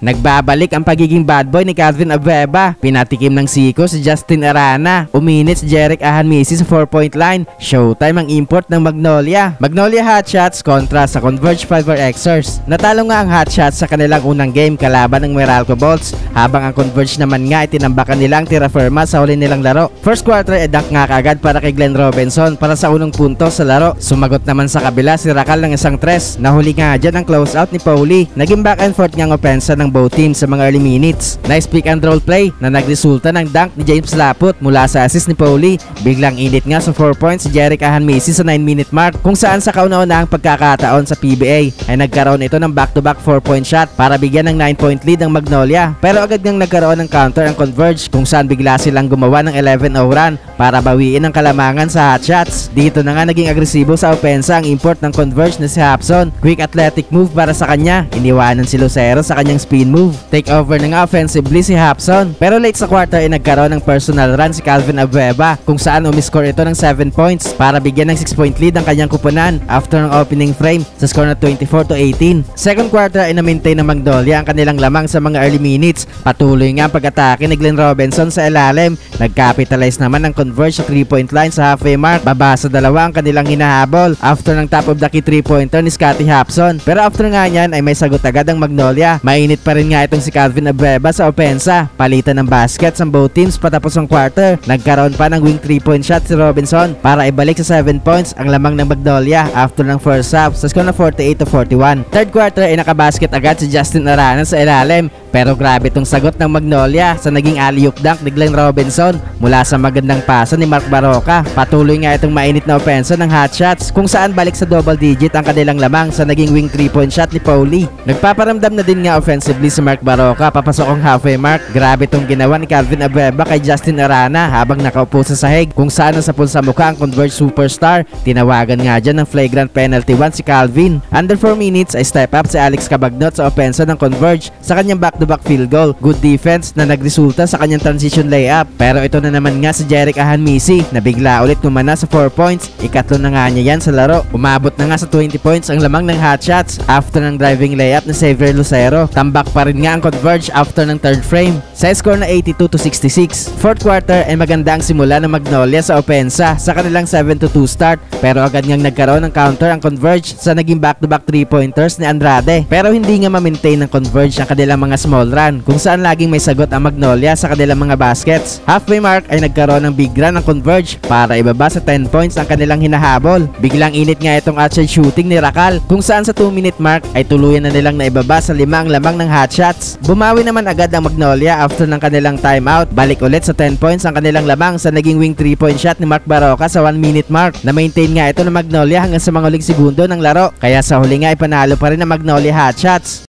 Nagbabalik ang pagiging bad boy ni Calvin Abueva. Pinatikim ng siko si Justin Arana. Uminit si Jerick Ahanmisi sa 4-point line. Showtime ang import ng Magnolia. Magnolia Hotshots kontra sa Converge Fiber Xers. Natalo nga ang Hotshots sa kanilang unang game kalaban ng Meralco Bolts, habang ang Converge naman nga itinambakan nilang tira firma sa huli nilang laro. First quarter dunk nga kaagad para kay Glenn Robinson para sa unang punto sa laro. Sumagot naman sa kabila si Rakal ng isang tres. Nahuli nga dyan ang closeout ni Pauli. Naging back and forth nga ang opensa ng both teams sa mga early minutes. Nice pick and roll play na nagresulta ng dunk ni James Laput mula sa assist ni Pauli. Biglang init nga sa 4 points si Jerick Ahanmisi sa 9-minute mark, kung saan sa kauna-unahang pagkakataon sa PBA ay nagkaroon ito ng back-to-back 4-point shot para bigyan ng 9-point lead ang Magnolia. Pero agad ngang nagkaroon ng counter ang Converge, kung saan bigla silang gumawa ng 11-0 run para bawiin ang kalamangan sa hotshots. Dito na nga naging agresibo sa opensa ang import ng Converge na si Hapson. Quick athletic move para sa kanya. Iniwanan si Lucero sa kanyang spin move. Take over na nga offensively si Hapson. Pero late sa quarter ay nagkaroon ng personal run si Calvin Abueva, kung saan umiscore ito ng 7 points para bigyan ng 6-point lead ang kanyang kupunan after ng opening frame sa score na 24-18. Second quarter ay na-maintain ng Magnolia ang kanilang lamang sa mga early minutes. Patuloy nga ang pag-atake ni Glenn Robinson sa ilalim. Nag-capitalize naman ang Converge sa 3-point line sa halfway mark. Baba sa dalawa ang kanilang hinahabol after ng top of the key 3-pointer ni Scottie Hapson. Pero after nga niyan ay may sagot agad ang Magnolia. Mainit pa rin nga itong si Calvin Abueva sa opensa. Palitan ng baskets ang both teams patapos ang quarter. Nagkaroon pa ng wing 3-point shot si Robinson para ibalik sa 7 points ang lamang ng Magnolia after ng first half sa score na 48-41. Third quarter ay nakabasket agad si Justin Arana sa ilalim. Pero grabe itong sagot ng Magnolia sa naging alley-oop dunk ni Glenn Robinson mula sa magandang pasa ni Mark Baroka. Patuloy nga itong mainit na opensa ng hotshots, kung saan balik sa double digit ang kanilang lamang sa naging wing 3-point shot ni Pauli. Nagpaparamdam na din nga offensively si Mark Baroka papasok ang halfway mark. Grabe itong ginawa ni Calvin Abueva kay Justin Arana habang nakaupo sa sahig, kung saan nasa pulsa mukha ang Converge superstar. Tinawagan nga dyan ng flagrant penalty 1 si Calvin. Under 4 minutes ay step up si Alex Cabagnot sa opensa ng Converge sa kanyang back-to-back field goal. Good defense na nagresulta sa kanyang transition layup. Pero ito na naman nga si Jerick Ahanmisi na bigla ulit kumana sa 4 points. Ikatlo na nga niya yan sa laro. Umabot na nga sa 20 points ang lamang ng hotshots after ng driving layup ni Xavier Lucero. Tambak pa rin nga ang Converge after ng third frame sa score na 82-66. Fourth quarter ay maganda ang simula ng Magnolia sa opensa sa kanilang 7-2 start, pero agad ngang nagkaroon ng counter ang Converge sa naging back-to-back 3-pointers ni Andrade. Pero hindi nga ma-maintain ng Converge ang kanilang mga small run, kung saan laging may sagot ang Magnolia sa kanilang mga baskets. Halfway mark ay nagkaroon ng big run ang Converge para ibaba sa 10 points ang kanilang hinahabol. Biglang init nga itong outside shooting ni Rakal, kung saan sa 2-minute mark ay tuluyan na nilang naibaba sa 5 ang lamang ng hotshots. Bumawi naman agad ang Magnolia after ng kanilang timeout. Balik ulit sa 10 points ang kanilang lamang sa naging wing 3-point shot ni Mark Baroka sa 1-minute mark. Na-maintain nga ito ng Magnolia hanggang sa mga huling segundo ng laro, kaya sa huli nga ay panalo pa rin ang Magnolia Hotshots.